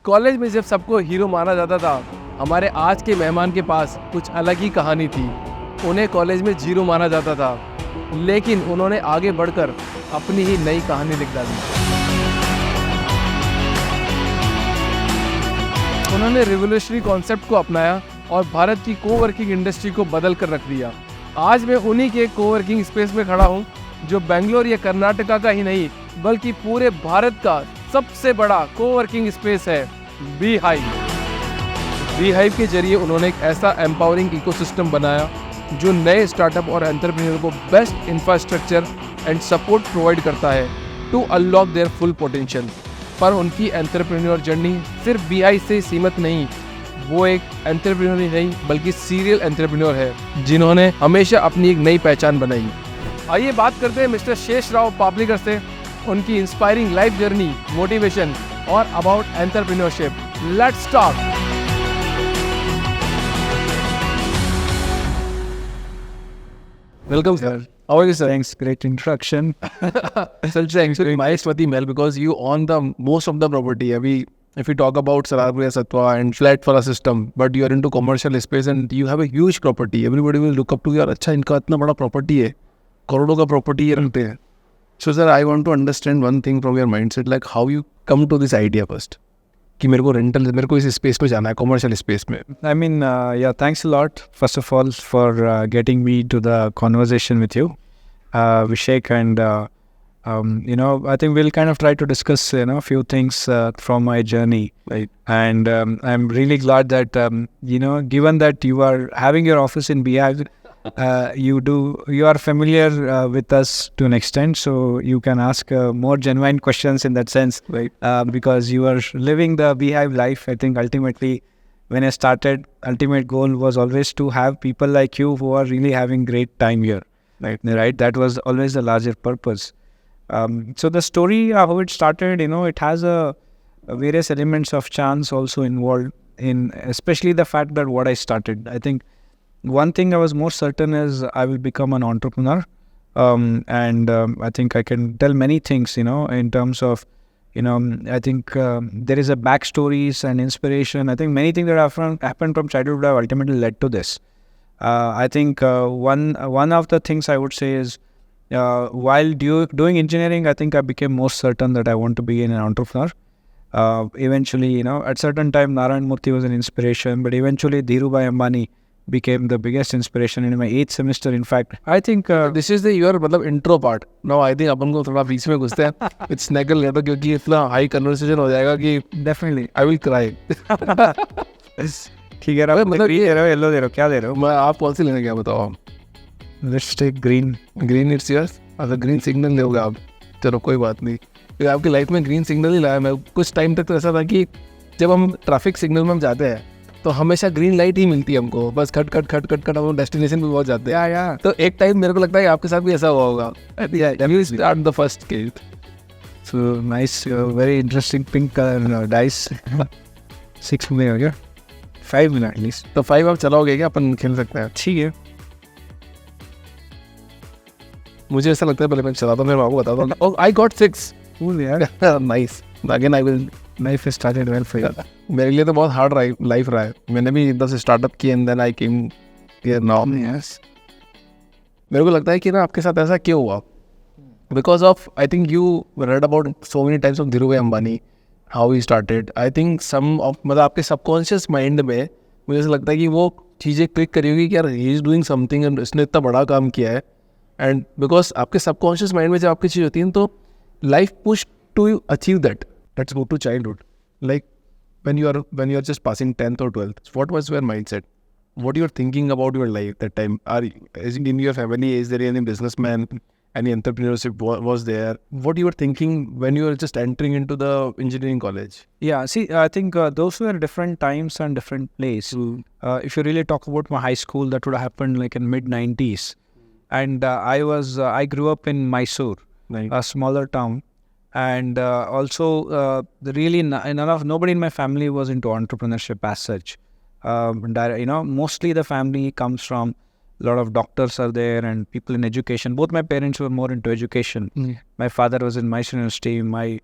College में जब सबको हीरो माना जाता था, हमारे आज के मेहमान के पास कुछ अलग ही कहानी थी। उन्हें कॉलेज में जीरो माना जाता था, लेकिन उन्होंने आगे बढ़कर अपनी ही नई कहानी लिख डाली। उन्होंने रिवोल्यूशनरी कॉन्सेप्ट को अपनाया और भारत की कोवर्किंग इंडस्ट्री को बदल कर रख दिया। आज मैं उन्हीं के कोवर्किंग स्पेस में खड़ा हूँ, जो बेंगलोर या कर्नाटका का ही नहीं बल्कि पूरे भारत का सबसे बड़ा कोवर्किंग स्पेस है, बीहाइव। बीहाइव के जरिए उन्होंने एक ऐसा एम्पावरिंग इकोसिस्टम बनाया जो नए स्टार्टअप और एंटरप्रेन्योर को best infrastructure and support provide करता है to unlock their full potential. पर उनकी एंटरप्रेन्योर जर्नी सिर्फ बीहाइव से सीमित नहीं, वो एक एंटरप्रेन्योर ही नहीं बल्कि सीरियल एंटरप्रेन्योर है, जिन्होंने हमेशा अपनी एक नई पहचान बनाई। आइए बात करते हैं मिस्टर शेष राव पापलिकर से, उनकी इंस्पायरिंग लाइफ जर्नी, मोटिवेशन और about entrepreneurship. Let's talk. Welcome, sir. How are you, sir? Thanks, great introduction. So, actually, my expertise, Mel, because you own the most of the property. If we talk about Sararpur Satwa and flat for a system, but you are into commercial space and you have a huge property. Everybody will look up to you. अच्छा इनका इतना बड़ा property है, करोड़ों का property ये रखते हैं. So, sir, I want to understand one thing from your mindset, like how you come to this idea first. कि मेरे को इस स्पेस में जाना है, कॉमर्शियल स्पेस में। I mean, yeah, thanks a lot, first of all, for getting me to the conversation with you, Vishek, and I think we'll kind of try to discuss, a few things from my journey. Right. And I'm really glad that, given that you are having your office in BHIVE, you are familiar with us to an extent, so you can ask more genuine questions in that sense, right? Because you are living the BHIVE life. I think ultimately, when I started, ultimate goal was always to have people like you who are really having great time here, right? That was always the larger purpose. So the story, how it started, it has a various elements of chance also involved in, especially the fact that what I started. I think one thing I was more certain is I will become an entrepreneur, and I think I can tell many things, in terms of, I think there is a backstories and inspiration. I think many things that have happened from childhood have ultimately led to this. I think one of the things I would say is, while doing engineering, I think I became more certain that I want to be an entrepreneur. Eventually, at certain time, Narayan Murthy was an inspiration, but eventually Dhirubhai Ambani became the biggest inspiration in my 8th semester. In fact, I think this is your intro part. Now I think अपन को थोड़ा बीच में घुसते हैं. It's snaggle लेता क्योंकि इतना high conversation हो जाएगा कि definitely I will cry. ठीक है, आप मतलब ये दे रहे हो, येलो दे रहे हो, क्या दे रहे हो? मैं आप कौन सी लेने क्या बताओ आप? Let's take green. Green it's yours. अच्छा ग्रीन सिग्नल लोगे आप. चलो कोई बात नहीं. क्योंकि आपकी लाइफ में ग्रीन सिग्नल ही लाया. मैं कुछ टाइम तक तो ऐसा था कि जब हम ट्रैफिक सिग्नल में हम जाते हैं तो हमेशा ग्रीन लाइट ही मिलती है हमको, बस खट हम डेस्टिनेशन पे पहुंच जाते हैं। या तो एक टाइम मेरे को लगता है कि आपके साथ भी ऐसा हुआ होगा। You start the first game. So nice, very interesting pink color dice. 6 में हो गया, 5 में at least. तो 5 आप चलाओगे क्या? अपन खेल सकते हैं। ठीक है, मुझे ऐसा लगता है पहले मैं चलाता हूँ, मैं आपको बताता हूँ। Oh, I got 6. cool यार. Nice. Again I will. Life started well for you. मेरे लिए तो बहुत हार्ड लाइफ रहा है. मैंने भी 10 स्टार्टअप किए and then I came here now. Yes. मेरे को लगता है कि ना आपके साथ ऐसा क्यों हुआ? Because of I think you read about so many times of Dhirubhai Ambani, how he started. I think some of मतलब आपके सबकॉन्शियस माइंड में मुझे ऐसा लगता है कि वो चीज़ें क्लिक करी होगी कि यार he is doing something and इसने इतना बड़ा काम किया है. एंड बिकॉज आपके सबकॉन्शियस माइंड में जब आपकी चीज़ होती है तो life push to achieve that. Let's go to childhood. Like when you are just passing 10th or 12th, what was your mindset? What you were thinking about your life that time? Is it in your family? Is there any businessman? Any entrepreneurship was there? What you were thinking when you were just entering into the engineering college? Yeah, see, I think those were different times and different places. If you really talk about my high school, that would have happened like in mid-90s. And I grew up in Mysore, Right. a smaller town. And also nobody in my family was into entrepreneurship as such. Mostly the family comes from, a lot of doctors are there and people in education. Both my parents were more into education. My father was in Mysore University. My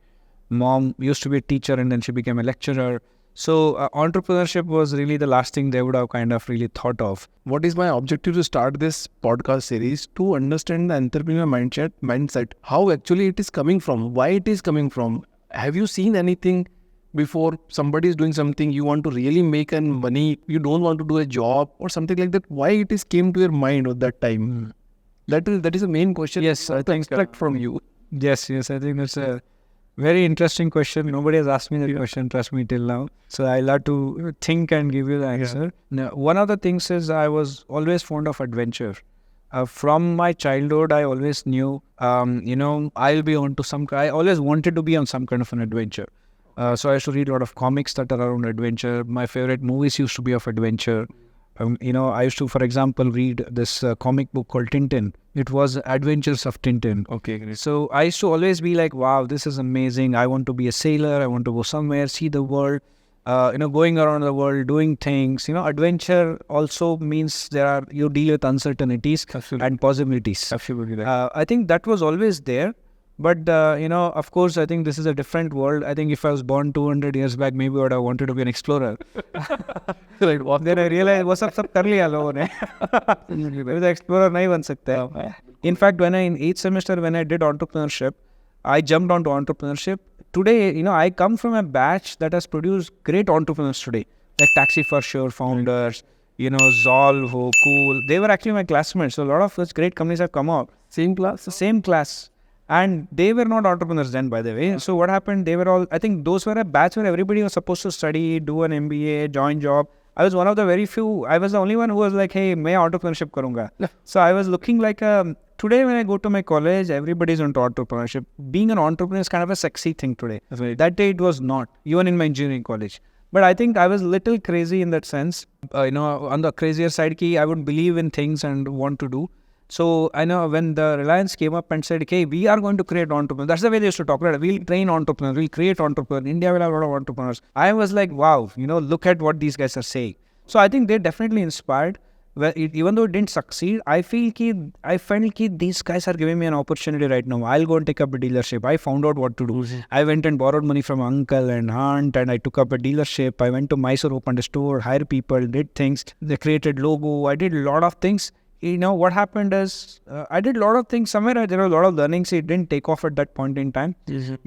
Mom used to be a teacher and then she became a lecturer. So entrepreneurship was really the last thing they would have kind of really thought of. What is my objective to start this podcast series? To understand the entrepreneur mindset, how actually it is coming from, why it is coming from. Have you seen anything before? Somebody is doing something, you want to really make money, you don't want to do a job or something like that. Why it is came to your mind at that time? That is the main question. Yes, I think extract from you. Yes, I think that's a very interesting question. Nobody has asked me that question, trust me, till now. So I love to think and give you the answer. Now, one of the things is I was always fond of adventure. From my childhood, I always knew, I'll be on to I always wanted to be on some kind of an adventure. So I used to read a lot of comics that are around adventure. My favorite movies used to be of adventure. I used to, for example, read this comic book called Tintin. It was Adventures of Tintin. Okay, great. So I used to always be like, wow, this is amazing. I want to be a sailor. I want to go somewhere, see the world, going around the world, doing things. Adventure also means you deal with uncertainties and possibilities. Absolutely. I think that was always there. But, of course, I think this is a different world. I think if I was born 200 years back, maybe I would have wanted to be an explorer. Right. Then I realized, वो सब कर लिया लोगों ने. Maybe the explorer नहीं बन सकते हैं. In fact, in 8th semester, when I did entrepreneurship, I jumped onto entrepreneurship. Today, I come from a batch that has produced great entrepreneurs today. Like Taxi for Sure founders, Zolvo, Cool. They were actually my classmates. So a lot of such great companies have come out. Same class? Same class. And they were not entrepreneurs then, by the way. So what happened, they were all, I think those were a batch where everybody was supposed to study, do an MBA, join job. I was one of the very few, I was the only one who was like, hey, मैं entrepreneurship करूँगा. So I was looking like today when I go to my college, everybody's into entrepreneurship. Being an entrepreneur is kind of a sexy thing today. Right. That day it was not, even in my engineering college. But I think I was a little crazy in that sense. On the crazier side, I would believe in things and want to do. So I know when the Reliance came up and said, okay, we are going to create entrepreneurs. That's the way they used to talk, right? We'll train entrepreneurs, we'll create entrepreneurs. India will have a lot of entrepreneurs. I was like, wow, look at what these guys are saying. So I think they definitely inspired. Well, even though it didn't succeed, I felt that these guys are giving me an opportunity right now. I'll go and take up a dealership. I found out what to do. Mm-hmm. I went and borrowed money from uncle and aunt and I took up a dealership. I went to Mysore, opened a store, hired people, did things. They created logo. I did a lot of things. What happened is I did a lot of things. Somewhere there were a lot of learnings. It didn't take off at that point in time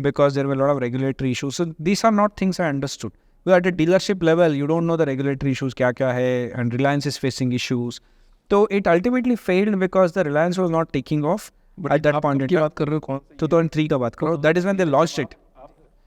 because there were a lot of regulatory issues. So these are not things I understood. But at a dealership level, you don't know the regulatory issues, kya hai, and Reliance is facing issues. So it ultimately failed because the Reliance was not taking off at that point in time. 2003 ka baat karo. That is when they launched it.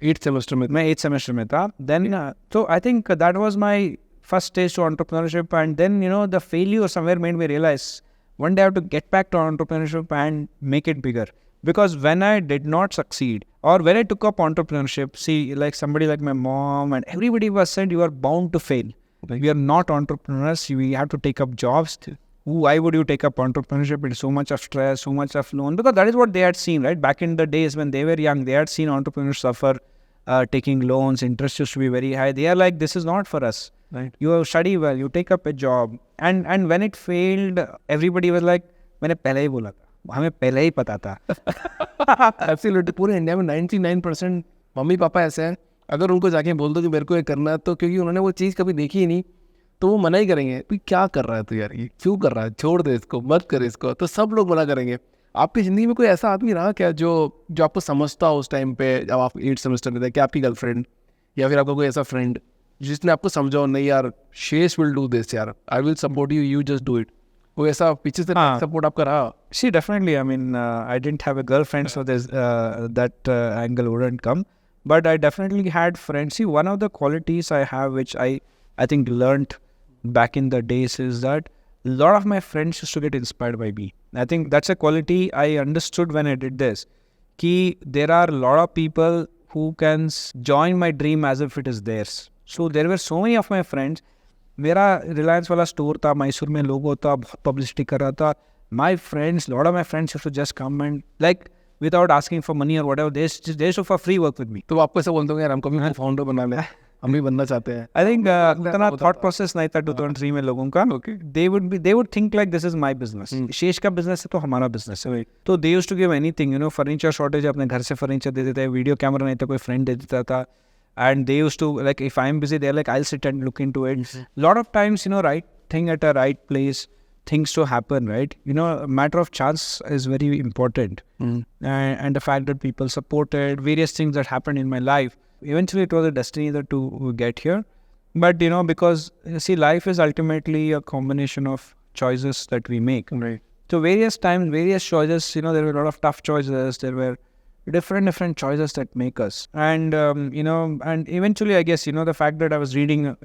8th semester mein. मैं 8th semester में था. Then, so I think that was my first stage to entrepreneurship, and then the failure somewhere made me realize one day I have to get back to entrepreneurship and make it bigger. Because when I did not succeed, or when I took up entrepreneurship, see, like somebody like my mom and everybody was said, you are bound to fail. We are not entrepreneurs. We have to take up jobs. Why would you take up entrepreneurship? It's so much of stress, so much of loan. Because that is what they had seen, right? Back in the days when they were young, they had seen entrepreneurs suffer, taking loans. Interest used to be very high. They are like, this is not for us. Right. You study well, you take up a job. And when it failed, everybody was like, मैंने पहले ही बोला था. हमें पहले ही पता था. Absolutely. पूरे India में 99% मम्मी पापा ऐसे हैं, अगर उनको जाके बोल दो कि मेरे को ये करना है, तो क्योंकि उन्होंने वो चीज़ कभी देखी ही नहीं, तो वो मना ही करेंगे. भाई क्या कर रहा है तू यार, ये क्यों कर रहा है, छोड़ दे इसको, मत कर इसको. तो सब लोग मना करेंगे. आपकी ज़िंदगी में कोई ऐसा आदमी रहा क्या जो आपको समझता हो उस टाइम पे, जब आप 8th सेमेस्टर में थे, क्या आपकी गर्लफ्रेंड या फिर आपका कोई ऐसा फ्रेंड जिसने आपको समझाओ, नहीं यार, शेष विल डू दिस यार, I will support you, you just do it. कोई ऐसा पीछे से सपोर्ट आपका रहा? See, definitely. I mean, I didn't have a girlfriend, so there's that angle wouldn't come. But I definitely had friends. See, one of the qualities I have, which I think learned back in the days, is that a lot of my friends used to get inspired by me. I think that's a quality I understood when I did this. Ki there are a lot of people who can join my dream as if it is theirs. So there were so many of my friends. मेरा रिलायंस वाला store था, मैसूर में लोगो था, बहुत publicity कर रहा था. My friends, lot of my friends used to just come and like without asking for money or whatever, they used to for free work with me. तो आपको ऐसा बोलते हो यार हमको भी फाउंडर बना ले. हम भी बनना चाहते हैं. I think इतना thought process नहीं था 2003 में लोगों का. Okay. They would think like this is my business. शेष का business है तो हमारा business है. तो they used to give anything, furniture shortage अपने घर से furniture दे देते, video camera नहीं तो कोई friend दे देता था. And they used to, like, if I'm busy, they're like, I'll sit and look into it. Lot of times, right thing at a right place, things to happen, right? A matter of chance is very important. And the fact that people supported various things that happened in my life. Eventually, it was a destiny that to get here. But, because, see, life is ultimately a combination of choices that we make. Right. So various times, various choices, there were a lot of tough choices. There were different choices that make us. And, and eventually, I guess, the fact that I was reading,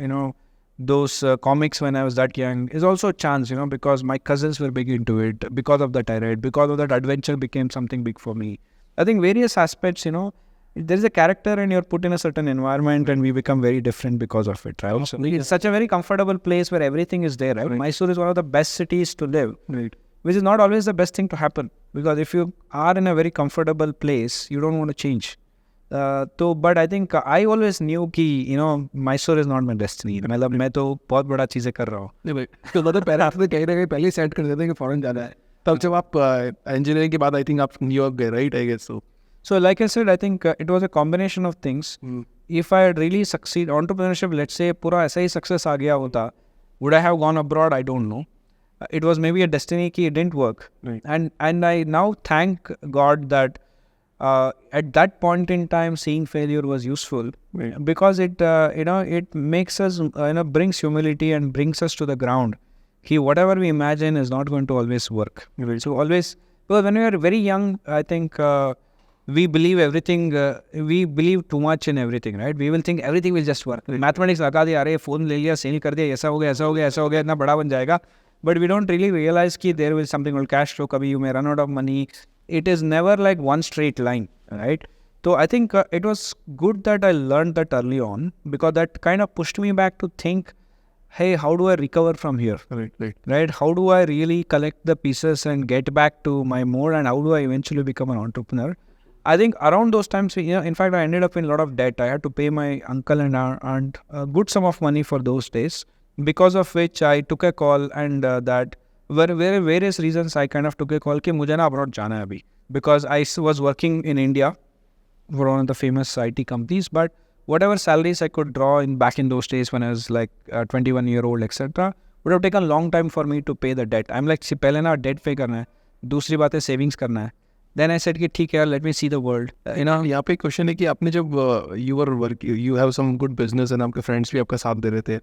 those comics when I was that young is also a chance, because my cousins were big into it. Because of that I read, because of that adventure became something big for me. I think various aspects, there is a character and you're put in a certain environment and we become very different because of it, right? So it's such a very comfortable place where everything is there, right? Mysore is one of the best cities to live, which is not always the best thing to happen. Because if you are in a very comfortable place, you don't want to change. But I think I always knew कि Mysore is not my destiny. मतलब मैं तो बहुत बड़ा चीजें कर रहा हूँ. नहीं भाई, तो मतलब पेरेंट्स ने कहीं ना कहीं पहले सेट कर देते हैं कि फॉरेन जाना है. तब जब आप इंजीनियरिंग के बाद आई थिंक आप न्यूयॉर्क York, right? I guess so. So like I said, I think it was a combination of things. If I had really succeed entrepreneurship, let's say पूरा ऐसा ही success आ गया होता, would I have gone abroad? I don't know. It was maybe a destiny कि it didn't work. Right. And I now thank God that at that point in time, seeing failure was useful, because it it makes us brings humility and brings us to the ground. कि whatever we imagine is not going to always work. So always, because when we are very young, I think we believe everything. We believe too much in everything, right? We will think everything will just work. Mathematics लगा दिया, अरे phone ले लिया, sale कर दिया, ऐसा हो गया, ऐसा हो गया, ऐसा हो गया, इतना बड़ा बन जाएगा. But we don't really realize कि there will something called cash flow. कभी you may run out of money. It is never like one straight line, right? So I think it was good that I learned that early on, because that kind of pushed me back to think, hey, how do I recover from here? Right? How do I really collect the pieces and get back to my mode, and how do I eventually become an entrepreneur? I think around those times, in fact, I ended up in a lot of debt. I had to pay my uncle and aunt a good sum of money for those days, because of which I took a call, and that were various reasons I kind of took a call कि मुझे ना abroad जाना है अभी, because I was working in India for one of the famous IT companies, but whatever salaries I could draw in back in those days when I was like 21-year-old, etc., would have taken a long time for me to pay the debt. I'm like, पहले ना debt pay करना है, दूसरी बात है savings करना है. Then I said कि ठीक है, let me see the world. यहाँ पे क्वेश्चन है कि आपने जब you have some good business and आपके friends भी आपका साथ दे रहे थे,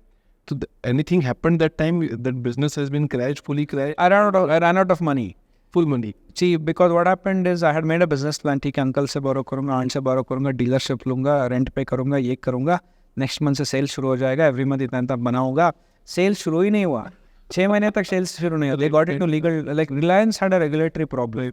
so anything happened that time that business has been fully crashed? I ran out of money. Full money. See, because what happened is I had made a business plan. ठीक है, uncle से borrow करूँगा, aunt से borrow करूँगा, dealership लूँगा, rent पे करूँगा, ये करूँगा, next month से sales शुरू हो जाएगा, every month इतना बनाऊँगा. Sales शुरू ही नहीं हुआ, 6 महीने तक sales शुरू नहीं हुआ. They got into legal, like Reliance had a regulatory problem.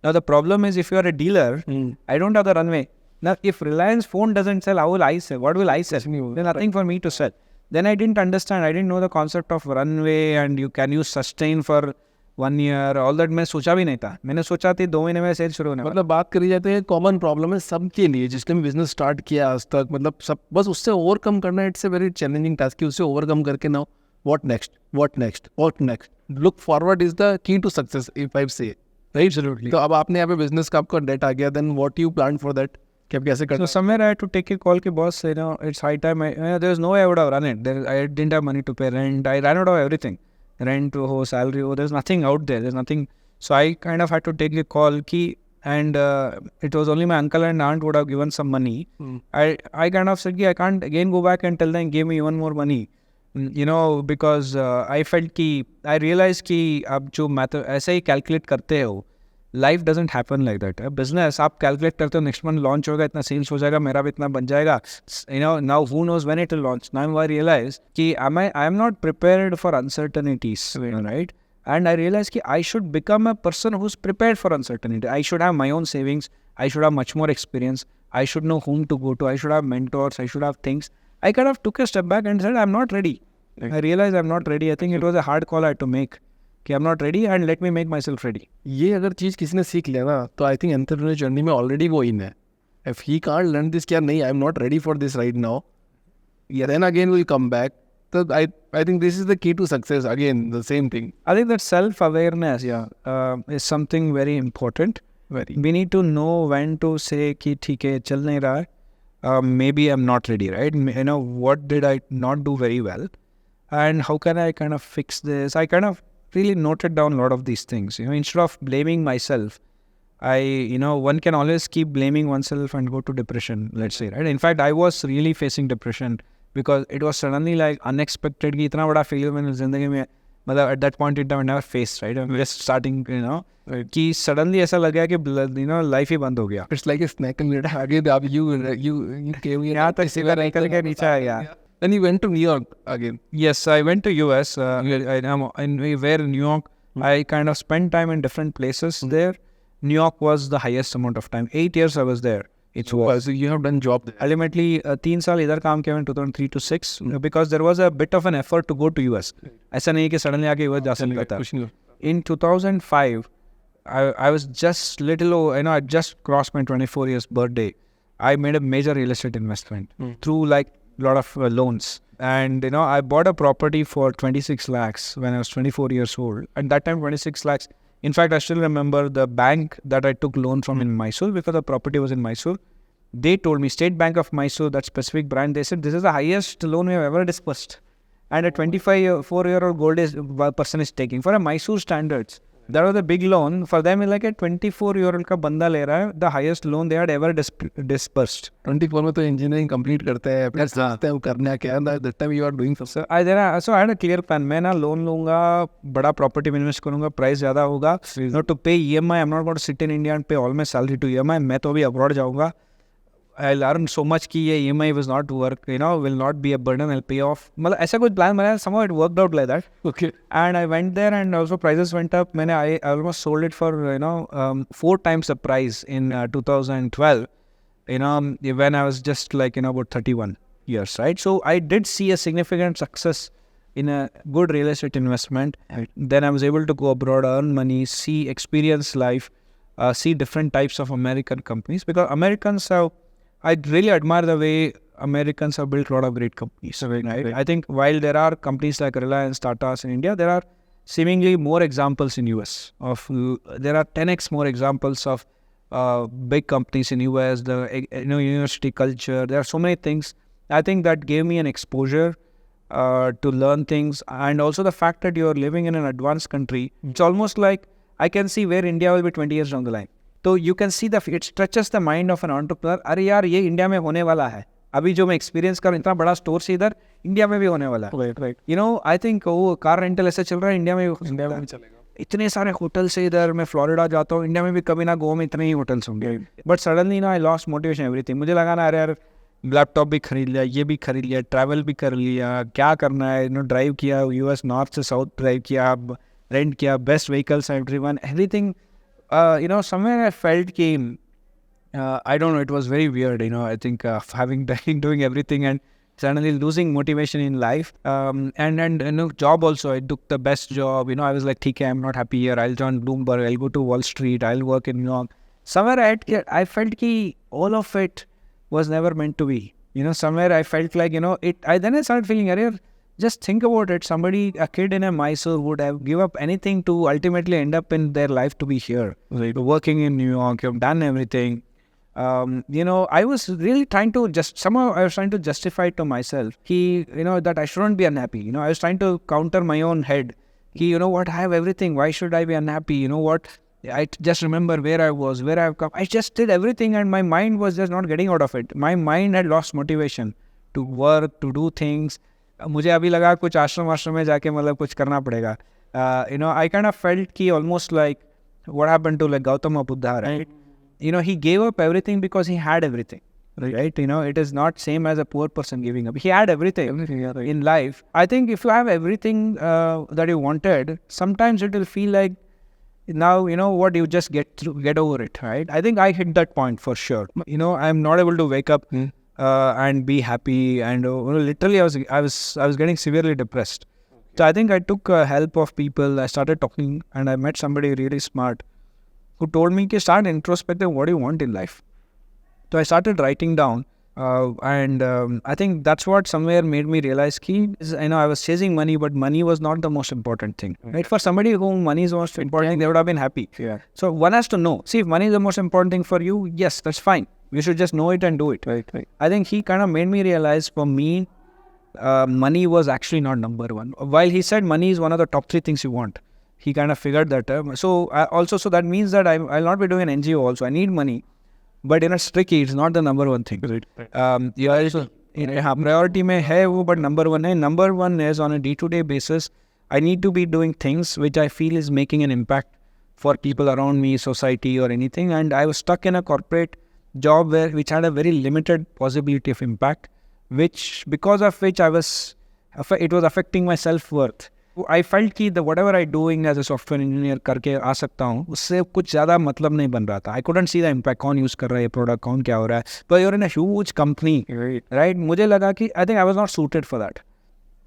Now the problem is, if you are a dealer, I don't have the runway. Now if Reliance phone doesn't sell, how will I sell? What will I sell? There's nothing for me to sell. Then I didn't understand. I didn't know the concept of runway and you sustain for 1 year. All that मैं सोचा भी नहीं था. मैंने सोचा थी 2 महीने में सेल शुरू होने. मतलब बात करी जाती है, कॉमन प्रॉब्लम है सबके लिए जिसने भी बिजनेस स्टार्ट किया आज तक. मतलब सब बस उससे ओवरकम करना. It's a very challenging task कि उससे ओवरकम करके now what next. Look forward is the key to success, if I say, right? Absolutely. तो अब आपने यहाँ पे बिजनेस का आपका डेट आ गया, then what you plan for that? कि आप कैसे करते? So somewhere I had to take a call कि boss, it's high time. There was no way I would have run it. I didn't have money to pay rent. I ran out of everything. Rent, salary, there's nothing out there. There's nothing. So I kind of had to take a call and it was only my uncle and aunt would have given some money. I kind of said I can't again go back and tell them give me even more money. Because I felt I realized कि आप जो math ऐसे ही calculate करते हो, life doesn't happen like that. Business आप calculate करते हो, next month launch होगा, इतना सेल्स हो जाएगा, मेरा भी इतना बन जाएगा. Now who knows when it will launch. Now I realize कि I am not prepared for uncertainties, right? And I realized that I should become a person who's prepared for uncertainty. I should have my own savings. I should have much more experience. I should know whom to go to. I should have mentors. I should have things. I kind of took a step back and said, I'm not ready. I realized I'm not ready. I think it was a hard call I had to make. कि I'm not ready and let me make myself ready. ये अगर चीज़ किसी ने सीख लिया ना, तो I think entrepreneur journey में ऑलरेडी वो इन है. If he can't learn this, क्या नहीं, I'm not ready for this right now. then again we'll come back. So I think this is the key to success. Again, the same thing. I think that self-awareness, is something very important. Very. We need to know when to say कि ठीक है चल नहीं रहा है. Maybe I'm not ready, right? What did I not do very well, and how can I kind of fix this? I kind of really noted down a lot of these things. Instead of blaming myself, one can always keep blaming oneself and go to depression, let's say, right? In fact, I was really facing depression because it was suddenly like unexpected कि इतना बड़ा failure मैंने ज़िंदगी में, मतलब at that point in time I never faced, right? I'm just starting, कि suddenly ऐसा लगा कि life ही बंद हो गया. It's like a snake and again you came here. यहाँ तक सीधा निकल के नीचे आ गया. Then you went to New York again. Yes, I went to US. We were in New York. I kind of spent time in different places there. New York was the highest amount of time. 8 years I was there. So you have done job there. Ultimately, 3 साल इधर काम किया मैंने 2003 to 6 because there was a bit of an effort to go to US. ऐसा नहीं कि suddenly आके US जा सकता था. In 2005, I was just I just crossed my 24 years birthday. I made a major real estate investment through like a lot of loans. And, I bought a property for 26 lakhs when I was 24 years old. At that time, 26 lakhs. In fact, I still remember the bank that I took loan from in Mysore because the property was in Mysore. They told me, State Bank of Mysore, that specific brand, they said, this is the highest loan we have ever disbursed. And a 24-year-old gold person is taking. For a Mysore standards, that was a big loan. For them, like a 24-year-old का बंदा ले रहा है, the highest loan they had ever disbursed. 24 में तो engineering complete करते हैं, फिर चाहते हैं करना क्या है. That time you are doing something. So I had a clear plan. मैं ना loan लूँगा, बड़ा property में invest करूँगा, price ज़्यादा होगा. Not to pay EMI, I'm not going to sit in India and pay all my salary to EMI. मैं तो अभी abroad जाऊँगा. I learned so much कि ये EMI was not work, will not be a burden, I'll pay off. मतलब ऐसा कुछ plan बनाया, somehow it worked out like that. Okay. And I went there and also prices went up. I almost sold it for, 4 times the price in 2012, when I was just like, about 31 years, right? So I did see a significant success in a good real estate investment. Right. Then I was able to go abroad, earn money, experience life, see different types of American companies because I really admire the way Americans have built a lot of great companies. Right? I think while there are companies like Reliance, Tata's in India, there are seemingly more examples in US. There are 10x more examples of big companies in US, the university culture. There are so many things. I think that gave me an exposure to learn things, and also the fact that you're living in an advanced country. It's almost like I can see where India will be 20 years down the line. So you can see it stretches the mind of an entrepreneur. अरे यार ये India में होने वाला है. अभी जो मैं एक्सपीरियंस कर इतना बड़ा स्टोर से इधर इंडिया में भी होने वाला है. Right. I think वो कार रेंटल ऐसे चल रहा है इंडिया में भी चलेगा. इतने सारे होटल से इधर मैं फ्लोरिडा जाता हूँ, इंडिया में भी कभी ना गोवा में इतने ही होटल्स होंगे. But suddenly I lost motivation everything. मुझे लगा ना अरे यार लैपटॉप भी खरीद लिया, ये भी खरीद लिया, ट्रैवल भी कर लिया, क्या करना है, ड्राइव किया, US नॉर्थ से साउथ ड्राइव किया, रेंट किया, best vehicles everything. Somewhere I felt I don't know, it was very weird, I think doing everything and suddenly losing motivation in life. And job also, I took the best job, I was like, okay, I'm not happy here, I'll join Bloomberg, I'll go to Wall Street, I'll work in New York. Somewhere I felt all of it was never meant to be. Somewhere I felt like, then I started feeling, just think about it. A kid in a Mysore would have give up anything to ultimately end up in their life to be here. Right. Working in New York, you've done everything. I was really trying to justify to myself that I shouldn't be unhappy. I was trying to counter my own head. I have everything. Why should I be unhappy? I just remember where I was, where I've come. I just did everything and my mind was just not getting out of it. My mind had lost motivation to work, to do things. मुझे अभी लगा कुछ आश्रम में जाके मतलब कुछ करना पड़ेगा. I kind of felt almost like what happened to like Gautama Buddha, right? He gave up everything because he had everything, right? It is not same as a poor person giving up. He had everything in life. I think if you have everything that you wanted, sometimes it will feel like now, what, you just get over it, right? I think I hit that point for sure. I'm not able to wake up and be happy, and literally I was getting severely depressed. So I think I took help of people. I started talking and I met somebody really smart who told me to start introspecting what you want in life. So I started writing down And I think that's what somewhere made me realize I was chasing money, but money was not the most important thing. Right? For somebody whom money is the most important thing, they would have been happy. Yeah. So one has to know. See, if money is the most important thing for you, yes, that's fine. You should just know it and do it. Right. I think he kind of made me realize, for me, money was actually not number one. While he said money is one of the top 3 things you want, he kind of figured that. So that means that I'll not be doing an NGO also. I need money. But it's tricky. It's not the number one thing. Right. Priority में है वो, but number one है. Number one is, on a day-to-day basis, I need to be doing things which I feel is making an impact for people around me, society or anything. And I was stuck in a corporate job which had a very limited possibility of impact, because of which it was affecting my self-worth. I felt कि whatever I doing as a software engineer करके आ सकता हूँ, उससे कुछ ज़्यादा मतलब नहीं बन रहा था. I couldn't see the impact. कौन यूज़ कर रहा है ये प्रोडक्ट, कौन क्या हो रहा है. But you're in a huge company, right? मुझे लगा कि I think I was not suited for that.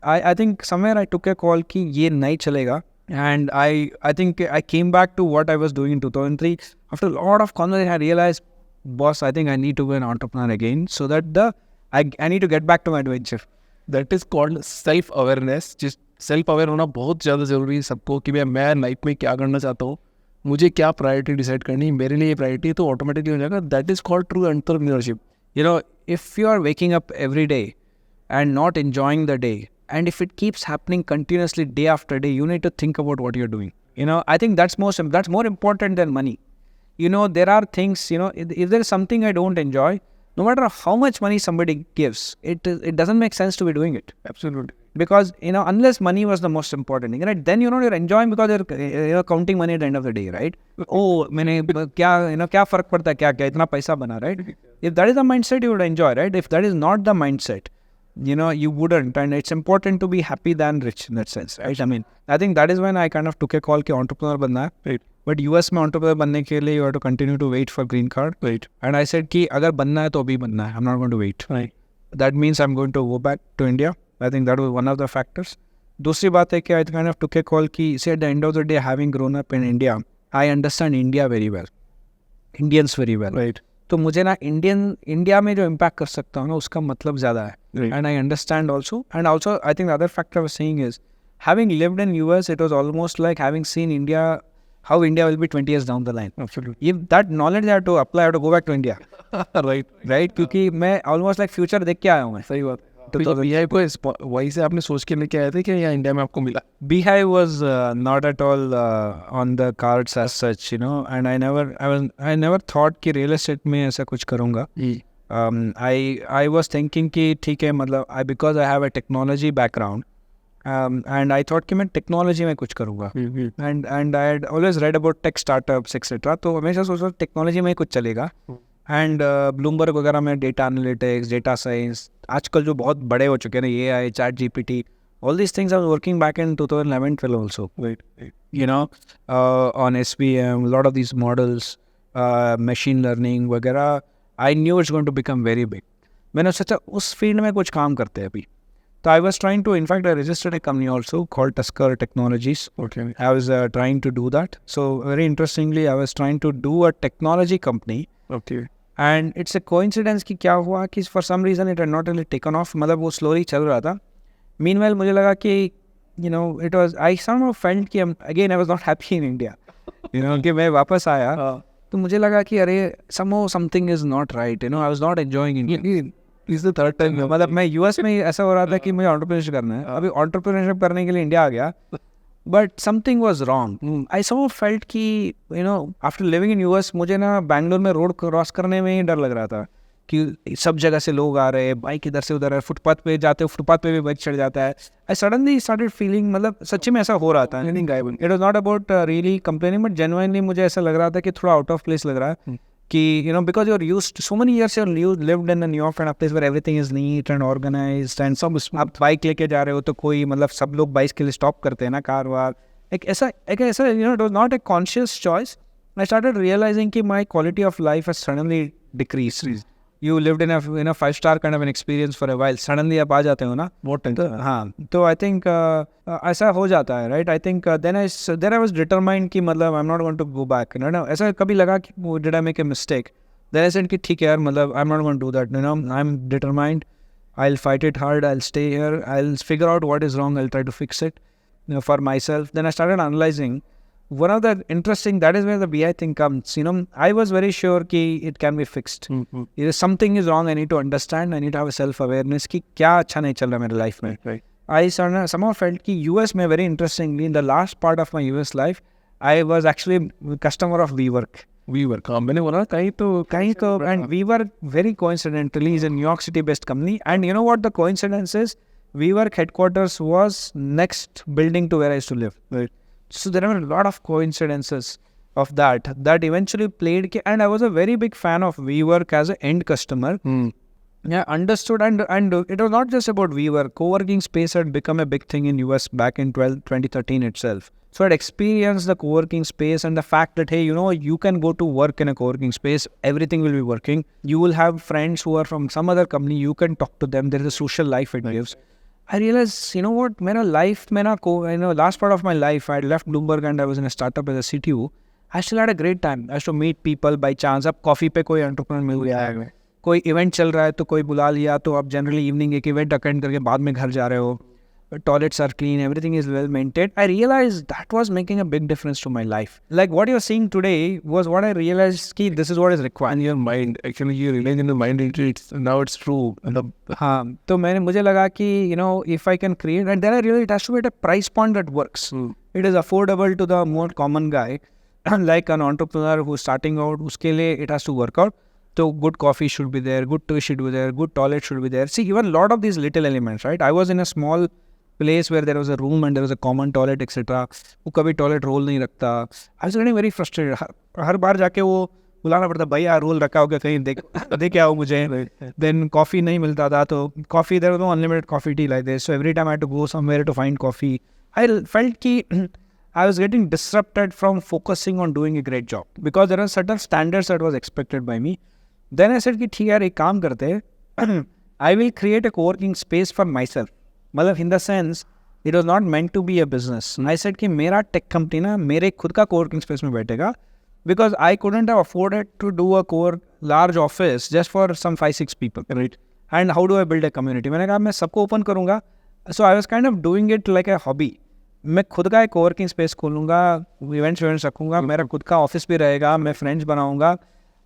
I think somewhere I took a call कि ये नहीं चलेगा. And I think I came back to what I was doing in 2003. After a lot of conversation, I realized, boss, I think I need to be an entrepreneur again, so that I need to get back to my adventure. That is called self awareness. जिस self aware होना बहुत ज़्यादा ज़रूरी है सबको, कि मैं life में क्या करना चाहता हूँ, मुझे क्या प्रायोरिटी डिसाइड करनी है, मेरे लिए ये प्रायोरिटी है, तो ऑटोमेटिकली हो जाएगा. That is called true entrepreneurship. If you are waking up every day and not enjoying the day, and if it keeps happening continuously day after day, you need to think about what you're doing. I think that's more important than money. There are things, if there is something I don't enjoy, no matter how much money somebody gives, it doesn't make sense to be doing it. Absolutely. Because, unless money was the most important thing, right? Then, you're enjoying because you're counting money at the end of the day, right? Oh, क्या फर्क पड़ता है, क्या इतना पैसा बना, right? If that is the mindset, you would enjoy, right? If that is not the mindset, you wouldn't. And it's important to be happy than rich in that sense, right? I mean, I think that is when I kind of took a call कि entrepreneur बनना है. Right. But US में entrepreneur बनने के लिए you have to continue to wait for green card. Right. And I said कि अगर बनना है तो अभी बनना है. I'm not going to wait. Right. That means I'm going to go back to India. I think that was one of the factors. दूसरी बात है कि I kind of took a call कि, see, at the end of the day, having grown up in India, I understand India very well. Indians very well. Right. तो मुझे ना India में जो इम्पैक्ट कर सकता हूँ ना, उसका मतलब ज़्यादा है. Right. And I understand also. And also, I think the other factor I was saying is, having lived in US, it was almost like having seen India, how India will be 20 years down the line. Absolutely. If that knowledge I have to apply, I have to go back to India. Right. क्योंकि मैं almost like future देख के आया हूँ मैं. सही बात. तो BHIVE को वहीं से आपने सोच के लेके आए थे कि यहाँ इंडिया में आपको मिला? BHIVE was not at all on the cards as such, and I never thought कि real estate में ऐसा कुछ करूँगा. I was thinking कि ठीक है, मतलब because I have a technology background, and I thought कि मैं technology में कुछ करूँगा. And I had always read about tech startups etc. तो हमेशा सोचा technology में कुछ चलेगा. एंड ब्लूमबर्ग वगैरह में डेटा एनालिटिक्स, डेटा साइंस, आजकल जो बहुत बड़े हो चुके हैं, AI, chat GPT, all these things I was working back in 2011-12 also. Right. On SVM, a lot of these models, machine learning वगैरह, I knew it's going to become very big. मैंने सोचा उस फील्ड में कुछ काम करते हैं अभी. So I was trying to, in fact, I registered a company also called Tusker Technologies. Okay. I was trying to do that. So very interestingly, I was trying to do a technology company. Okay. And it's a coincidence कि क्या हुआ कि for some reason it had not really taken off. मतलब वो slowly चल रहा था. Meanwhile मुझे लगा कि I somehow felt कि again I was not happy in India. कि मैं वापस आया तो मुझे लगा कि अरे somehow something is not right. I was not enjoying India. This is the third time. मतलब मैं US में ऐसा हो रहा था कि मुझे entrepreneurship करना है. अभी entrepreneurship करने के लिए इंडिया आ गया. But something was wrong. I somehow felt कि after living in US, मुझे ना बैंगलोर में रोड क्रॉस करने में ही डर लग रहा था कि सब जगह से लोग आ रहे हैं, बाइक इधर से उधर है, फुटपाथ पे जाते हो, फुटपाथ पे भी बाइक चढ़ जाता है. I suddenly started feeling, मतलब सच्ची में ऐसा हो रहा था. It was not about really complaining, but genuinely मुझे ऐसा लग रहा था कि थोड़ा out of place लग रहा है कि because you're used to so many years, you lived in a New York kind of place where everything is neat and organized, and सब आप बाइक लेके जा रहे हो तो कोई मतलब सब लोग बाइक के लिए स्टॉप करते हैं ना, कार वार. एक ऐसा it was not a conscious choice. I started realizing कि my quality of life has suddenly decreased. You lived in a 5-star kind of an experience for a while. Suddenly आप आ जाते हो ना. हाँ, तो I think ऐसा हो जाता है, right? I think then I was determined कि मतलब I'm not going to go back. ऐसा कभी लगा कि did I make a mistake? Then I said कि ठीक है यार, मतलब I'm not going to do that. You know, I'm determined. I'll fight it hard. I'll stay here. I'll figure out what is wrong. I'll try to fix it, you know, for myself. Then I started analyzing. One of the interesting, that is where the BI thing comes. You know, I was very sure कि it can be fixed. If something is wrong, I need to understand. I need to have a self-awareness कि क्या अच्छा नहीं चल रहा मेरे life में. Right. I somehow felt कि US में, very interestingly, in the last part of my US life, I was actually a customer of WeWork. WeWork, हाँ मैंने बोला कहीं तो And WeWork, very coincidentally, is a New York City based company. And you know what the coincidence is? WeWork headquarters was next building to where I used to live. Right. So there were a lot of coincidences of that eventually played. And I was a very big fan of WeWork as an end customer. Yeah, understood. And it was not just about WeWork. Co-working space had become a big thing in US back in 2013 itself. So I'd experienced the co-working space and the fact that, hey, you know, you can go to work in a co-working space, everything will be working. You will have friends who are from some other company, you can talk to them. There is a social life it gives. I realized, you know what, मेरा life में ना, you know, last part of my life, I had left Bloomberg and I was in a startup as a CTO. I still had a great time. I used to meet people by chance. अब coffee पे कोई entrepreneur मिल गया है, कोई event चल रहा है तो कोई बुला लिया, तो अब generally evening एक event attend करके बाद में घर जा रहे हो. Toilets are clean, everything is well maintained. I realized that was making a big difference to my life. Like what you're seeing today was what I realized कि this is what is required. in your mind, actually you realize in the mind now it's true. हाँ, तो मुझे लगा कि, you know, if I can create, and then I realized it has to be at a price point that works. It is affordable to the more common guy, like an entrepreneur who's starting out. उसके लिए it has to work out. So good coffee should be there, good tea should be there, good toilet should be there. See, even a lot of these little elements, right? I was in a small place where there was a room and there was a common toilet, etc. वो कभी toilet roll नहीं रखता. I was getting very frustrated. हर बार जाके वो बुलाना पड़ता, भाई यार रोल रखा होगा कहीं देख क्या हो मुझे. Then coffee नहीं मिलता था, तो coffee, there was no unlimited coffee tea like this. So every time I had to go somewhere to find coffee. I felt कि I was getting disrupted from focusing on doing a great job because there are certain standards that was expected by me. Then I said कि ठीक है यार, एक काम करते हैं. I will create a co-working space for myself. मतलब in the sense, it was not meant to be a business. I said कि मेरा tech company ना मेरे खुद का co-working space में बैठेगा, because I couldn't have afforded to do a large office just for some 5-6 people. Right. And how do I build a community? मैंने कहा मैं सबको open करूँगा. So I was kind of doing it like a hobby. मैं खुद का एक co-working space खोलूँगा, events रखूँगा, मेरा खुद का office भी रहेगा, मैं friends बनाऊँगा.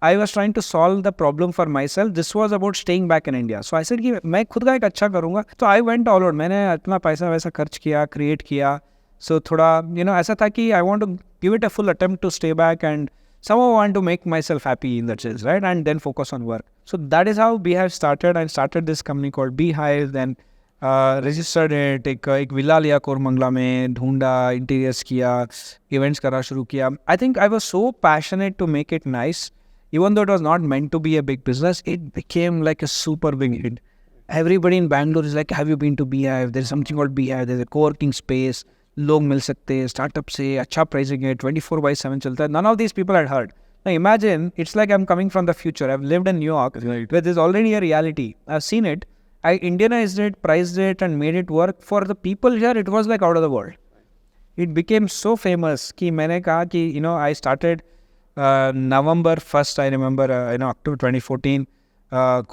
I was trying to solve the problem for myself. This was about staying back in India. So I said कि मैं खुद का एक अच्छा करूँगा. So I went all out. मैंने इतना पैसा वैसा खर्च किया, create किया. So थोड़ा, you know, ऐसा था कि I want to give it a full attempt to stay back and somehow want to make myself happy in that sense, right? And then focus on work. So that is how BHIVE started. I started this company called BHIVE. Then registered it. एक villa लिया कोरमंगला में, ढूंढा, interiors किया, events करा शुरू किया. I think I was so passionate to make it nice. Even though it was not meant to be a big business, it became like a super big hit. Everybody in Bangalore is like, have you been to BHIVE? There's something called BHIVE. There's a co-working space. लोग मिल सकते हैं, startup से, अच्छा pricing है, 24/7 चलता है. None of these people had heard. Now imagine, it's like I'm coming from the future. I've lived in New York, Right. where there's already a reality. I've seen it. I Indianized it, priced it, and made it work. For the people here, it was like out of the world. It became so famous कि मैंने कहा कि, you know, I started November 1st, I remember, October 2014,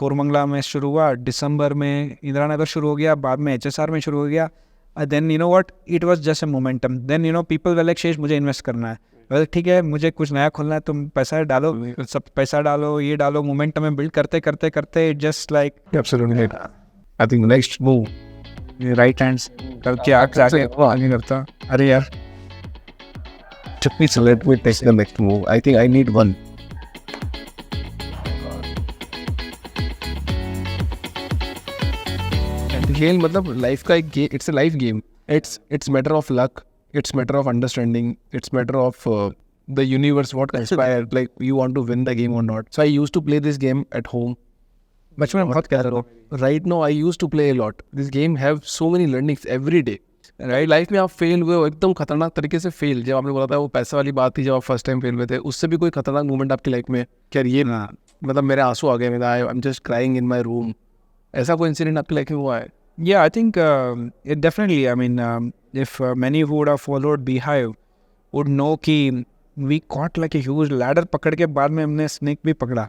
Koramangala में शुरू हुआ, दिसंबर में इंदिरा नगर शुरू हो गया, बाद में HSR में शुरू हो गया. Then you know what, it was just a momentum. Then you know people were like, शेष मुझे इन्वेस्ट करना है. well, ठीक है, मुझे कुछ नया खोलना है, तुम पैसा डालो, सब पैसा डालो, ये डालो, मोमेंटम में बिल्ड करते करते करते just like Absolutely. I think next move. Right hands करके आगे करता. अरे यार, So let me take the next move. I think I need one. खेल मतलब लाइफ का एक game. It's a life game. It's matter of luck. It's matter of understanding. It's matter of the universe, what conspired, like you want to win the game or not. So I used to play this game at home. बचपन में बहुत खेलता था. Right now I used to play a lot. This game have so many learnings every day. Right, life में आप fail हुए हो एकदम खतरनाक तरीके से फेल. जब आपने बोला था वो पैसे वाली बात थी, जब आप फर्स्ट टाइम फेल हुए थे, उससे भी कोई खतरनाक मोमेंट आपकी लाइफ में क्या ये ना, मतलब मेरे आंसू आ गए, मेरा I am just crying in my room, ऐसा कोई इंसिडेंट आपकी लाइफ में हुआ है? Yeah, I think definitely. I mean, if many who would have followed BHIVE would know कि we caught like a huge ladder. पकड़ के बाद में हमने snake भी पकड़ा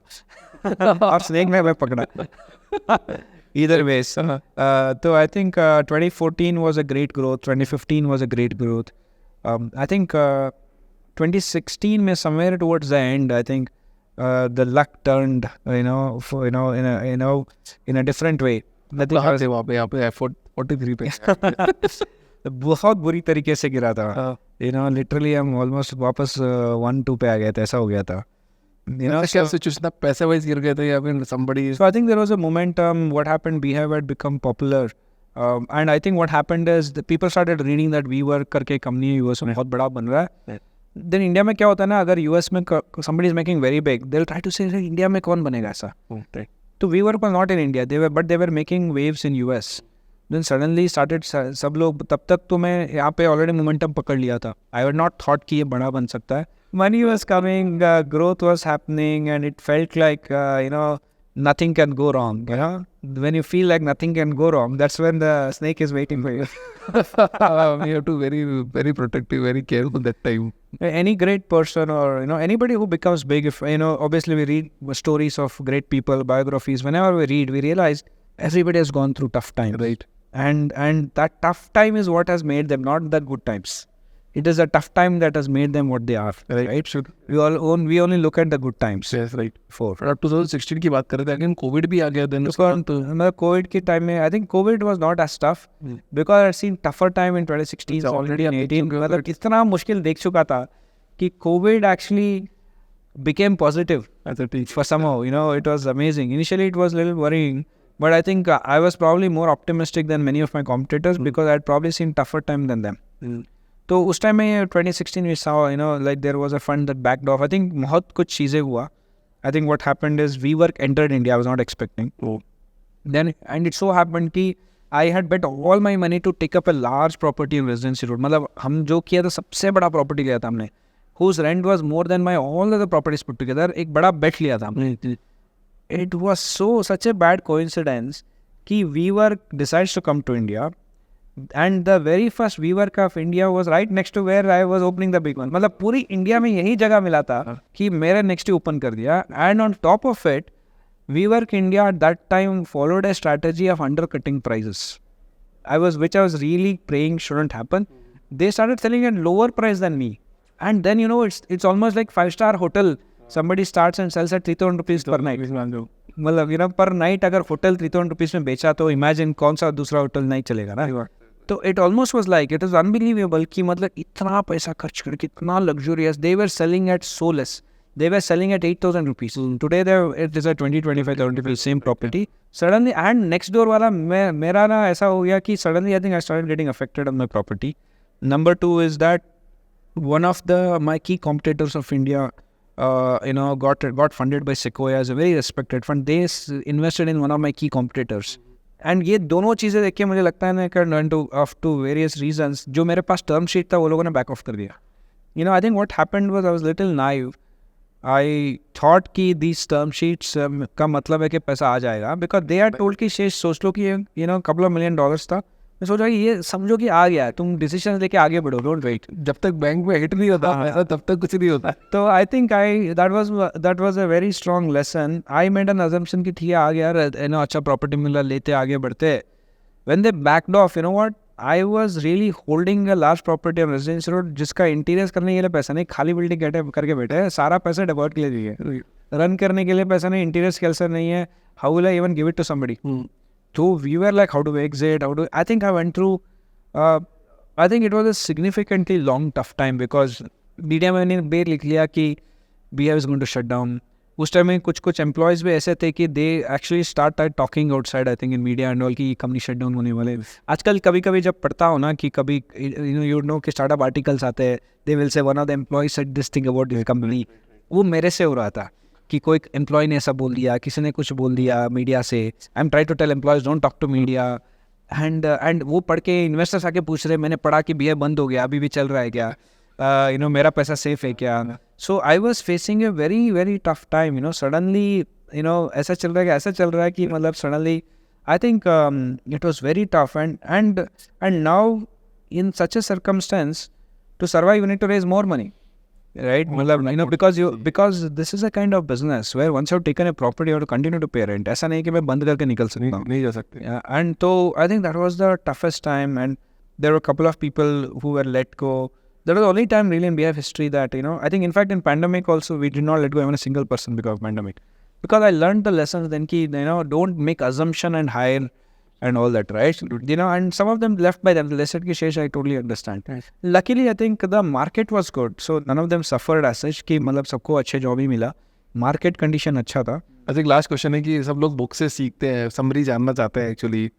और snake ने हमें पकड़ा. Either ways. So I think 2014 was a great growth. 2015 was a great growth. I think 2016 में somewhere towards the end, I think the luck turned, in a different way. कहाँ थे वहाँ पे? यहाँ पे 43 पे बहुत बुरी तरीके से गिरा था. Literally हम almost वापस 1-2 पे आ गए थे. ऐसा हो गया था. क्या सिचुएशन था? पैसे वाइज गिर गए थे या फिर somebody? So I think there was a momentum. What happened? BHIVE had become popular, and I think what happened is the people started reading that WeWork करके company US में बहुत बड़ा बन रहा है. Then India में क्या होता है ना, अगर US में somebody is making very big, they'll try to say India में कौन बनेगा ऐसा. तो WeWork was not in India. But they were making waves in US. Then suddenly started सब लोग, तब तक तो मैं यहाँ पे already momentum पकड़ लिया था. I had not thought कि ये बड़ा बन सकता है. Money was coming, growth was happening, and it felt like nothing can go wrong. When you feel like nothing can go wrong, that's when the snake is waiting for you. You have to very, very protective, very careful that time. Any great person or anybody who becomes big, if obviously we read stories of great people, biographies. Whenever we read, we realize everybody has gone through tough times, right? And that tough time is what has made them, not the good times. It is a tough time that has made them what they are, right? Sure. We only look at the good times. Yes, right. For 2016 की बात कर रहे थे, again COVID भी आ गया then. मतलब COVID के time में I think COVID was not as tough because I've seen tougher time in 2016 already 18. मतलब इतना मुश्किल देख चुका था कि COVID actually became positive for somehow. It was amazing. Initially it was a little worrying, but I think I was probably more optimistic than many of my competitors because I'd probably seen tougher time than them. तो उस time में 2016 we saw like there was a fund that backed off. I think बहुत कुछ चीज़ें हुआ. I think what happened is WeWork entered India. I was not expecting. Then and it so happened कि I had bet all my money to take up a large property in Residency Road. मतलब हम जो किया था सबसे बड़ा property लिया था हमने, whose rent was more than my all other properties put together. एक बड़ा bet लिया था हमने. It was such a bad coincidence कि WeWork decides to come to India. And the very first WeWork of India was right next to where I was opening the big one. मतलब पूरी India में यही जगह मिला था कि मेरे next ही open कर दिया. And on top of it, WeWork India at that time followed a strategy of undercutting prices. Which I was really praying shouldn't happen. They started selling at lower price than me. And then it's almost like 5-star hotel. Somebody starts and sells at 3,000 rupees per night. मतलब per night अगर hotel 3,000 rupees में बेचा तो imagine कौन सा दूसरा hotel नहीं चलेगा ना. तो it almost was like, it was unbelievable कि मतलब इतना पैसा खर्च करके इतना luxurious. They were selling at so less. They were selling at 8,000 rupees. Today it is at 20-25,000 rupees, same property. Suddenly, and next door वाला मेरा ना ऐसा हो गया कि suddenly I think I started getting affected on my property. Number 2 is that one of my key competitors of India, got funded by Sequoia as a very respected fund. They invested in one of my key competitors. And ये दोनों चीज़ें देख के मुझे लगता है ना to various reasons जो मेरे पास term sheet था वो लोगों ने back off कर दिया. I think what happened was I was a little naive. I thought कि these term sheets का मतलब है कि पैसा आ जाएगा because they had told कि शेष सोच लो कि couple of $1 million था. मैं सोचा ये समझो कि आ गया, तुम डिसीजन लेके आगे बढ़ो, डोंट वेट. जब तक बैंक में हिट नहीं होता तब तक कुछ नहीं होता. तो I think that was a very strong lesson. I made an assumption कि ठीक है आ गया, अच्छा प्रॉपर्टी मिला, लेते आगे बढ़ते. When they backed off, what? I was really holding a large property on Residency Road जिसका इंटीरियर करने के लिए पैसा नहीं, खाली बिल्डिंग करके बैठे हैं, सारा पैसा डिवॉल्ट के लिए दिए, रन करने के लिए पैसा नहीं, इंटीरियर स्किल्स नहीं है. How will I even give it to somebody? So we were like, how do we exit? I think I went through, I think it was a significantly long, tough time because media में बेर लिख लिया कि BHIVE is going to shut down. उस time में कुछ employees भी ऐसे थे कि they actually started talking outside, I think in media and all कि company shut down होने वाले. आजकल कभी जब पढ़ता हो ना कि कभी कि startup articles आते हैं, they will say one of the employees said this thing about this company. वो मेरे से हो रहा था कि कोई एम्प्लॉय ने ऐसा बोल दिया, किसी ने कुछ बोल दिया मीडिया से. I am try to tell employees don't talk to media. And वो पढ़ के इन्वेस्टर्स आके पूछ रहे, मैंने पढ़ा कि BHIVE बंद हो गया, अभी भी चल रहा है क्या, मेरा पैसा सेफ है क्या. So I was facing a very very tough time. Suddenly ऐसा चल रहा है कि मतलब suddenly I think it was very tough. And now in such a circumstance to survive you need to raise more money. right? मतलब, because this is a kind of business where once you've taken a property, you have to continue to pay rent. ऐसा नहीं कि मैं बंद करके निकल सकता हूँ. नहीं जा सकते. And so I think that was the toughest time, and there were a couple of people who were let go. That was the only time really in BF history that, I think in fact in pandemic also we did not let go even a single person because of pandemic. Because I learned the lessons then ki, don't make assumption and hire and all that, right? And some of them left by them. They said ki, Shesh, I totally understand. Right. Luckily, I think the market was good. So none of them suffered as such कि मतलब सबको अच्छे job ही मिला. Market condition अच्छा था. I think last question है कि सब लोग बुक से सीखते हैं, समरी जानना चाहते हैं एक्चुअली.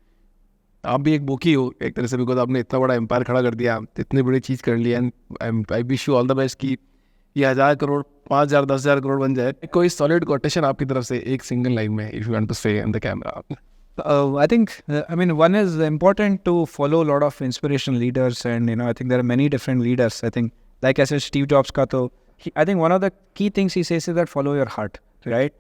आप भी एक बुक ही हो एक तरह से, बिकॉज आपने इतना बड़ा एम्पायर खड़ा कर दिया, इतनी बड़ी चीज़ कर ली, and I wish you all the best कि ये 1000 करोड़ 5000 10,000 करोड़ बन जाए. कोई सॉलिड कोटेशन आपकी तरफ से एक सिंगल लाइन में, इफ यू वांट टू से in the camera. I think, one is important to follow a lot of inspirational leaders, and I think there are many different leaders. I think, like I said, Steve Jobs ka to, I think one of the key things he says is that follow your heart, right?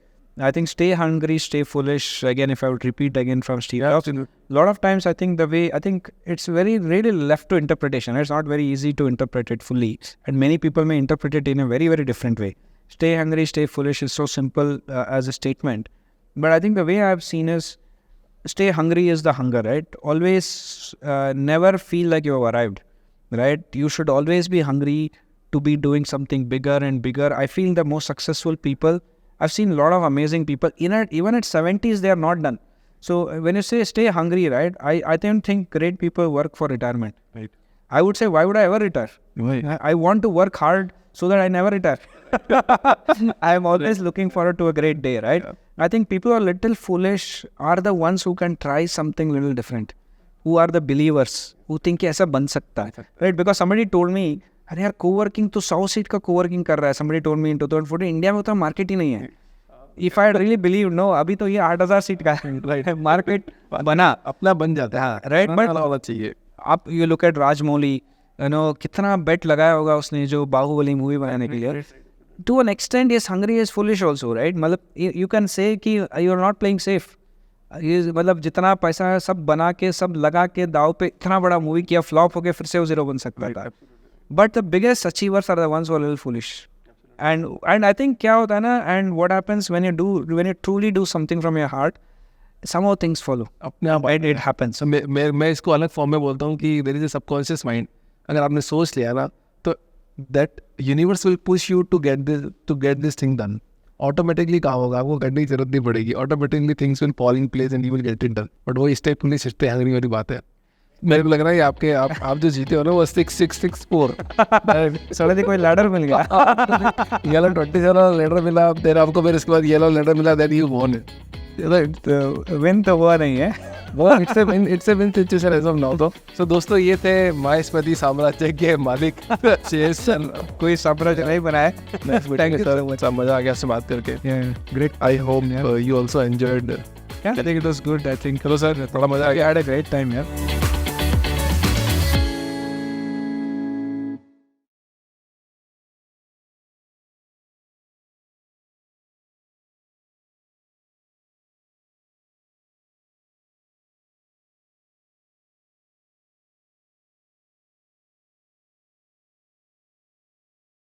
I think stay hungry, stay foolish. Again, if I would repeat again from Steve Jobs, a lot of times I think it's very really left to interpretation. It's not very easy to interpret it fully, and many people may interpret it in a very, very different way. Stay hungry, stay foolish is so simple as a statement, but I think the way I've seen is, stay hungry is the hunger, right? Always never feel like you have arrived, right? You should always be hungry to be doing something bigger and bigger. I feel the most successful people, I've seen a lot of amazing people, even at 70s, they are not done. So when you say stay hungry, right? I don't think great people work for retirement. Right. I would say, why would I ever retire? Right. I want to work hard so that I never retire. I am always looking forward to a great day, right? Yeah. I think people who are little foolish are the ones who can try something little different, who are the believers, who think कि ऐसा बन सकता है, right? Because somebody told me, अरे यार co-working तो 100 seat का co-working कर रहा है. Somebody told me in 2014, India में उतना मार्केट ही नहीं है. If I really believe, no, अभी तो ये 8,000 सीट का है. मार्केट बना, अपना बन जाता है, right? But होना चाहिए. आप you look at Rajmouli, कितना बेट लगाया होगा उसने जो बाहुबली मूवी बनाने के लिए. To an extent, yes, hungry is foolish also, right? मतलब you can say कि you are not playing safe. मतलब जितना पैसा है सब बना के, सब लगा के दाव पे इतना बड़ा मूवी किया, फ्लॉप होके फिर से वो जीरो बन सकता था. But the biggest achievers are the ones who are a little foolish. And I think क्या होता है ना, and what happens when you truly do something from your heart, somehow things follow. अपने आप it happens. मैं इसको अलग form में बोलता हूँ कि there is a subconscious mind. अगर आपने सोच लिया ना, तो that universe will push you to get this thing done. Automatically कहाँ होगा, आपको करने की जरूरत नहीं पड़ेगी. Automatically things will fall in place and you will get it done. But वो step पुलिस stay hungry वाली बात है. मेरे को लग रहा है आप जो जीते हो ना वो 6-6-6-4. सड़े कोई लैडर मिल गया. येलो 20 वाला लैडर मिला, फिर आपको फिर इसके बाद येलो लैडर मिला, then you won it. Win तो हुआ नहीं है, वो it's a win situation as of now. So दोस्तों, ये थे माहेश्वरी साम्राज्य के मालिक शेष सर. कोई साम्राज्य नहीं बनाया. थैंक यू सर, मजा आ गया आपसे बात करके. Great. I hope you also enjoyed. I think it was good. I think. चलो सर, थोड़ा मजा आ गया. I had a great time.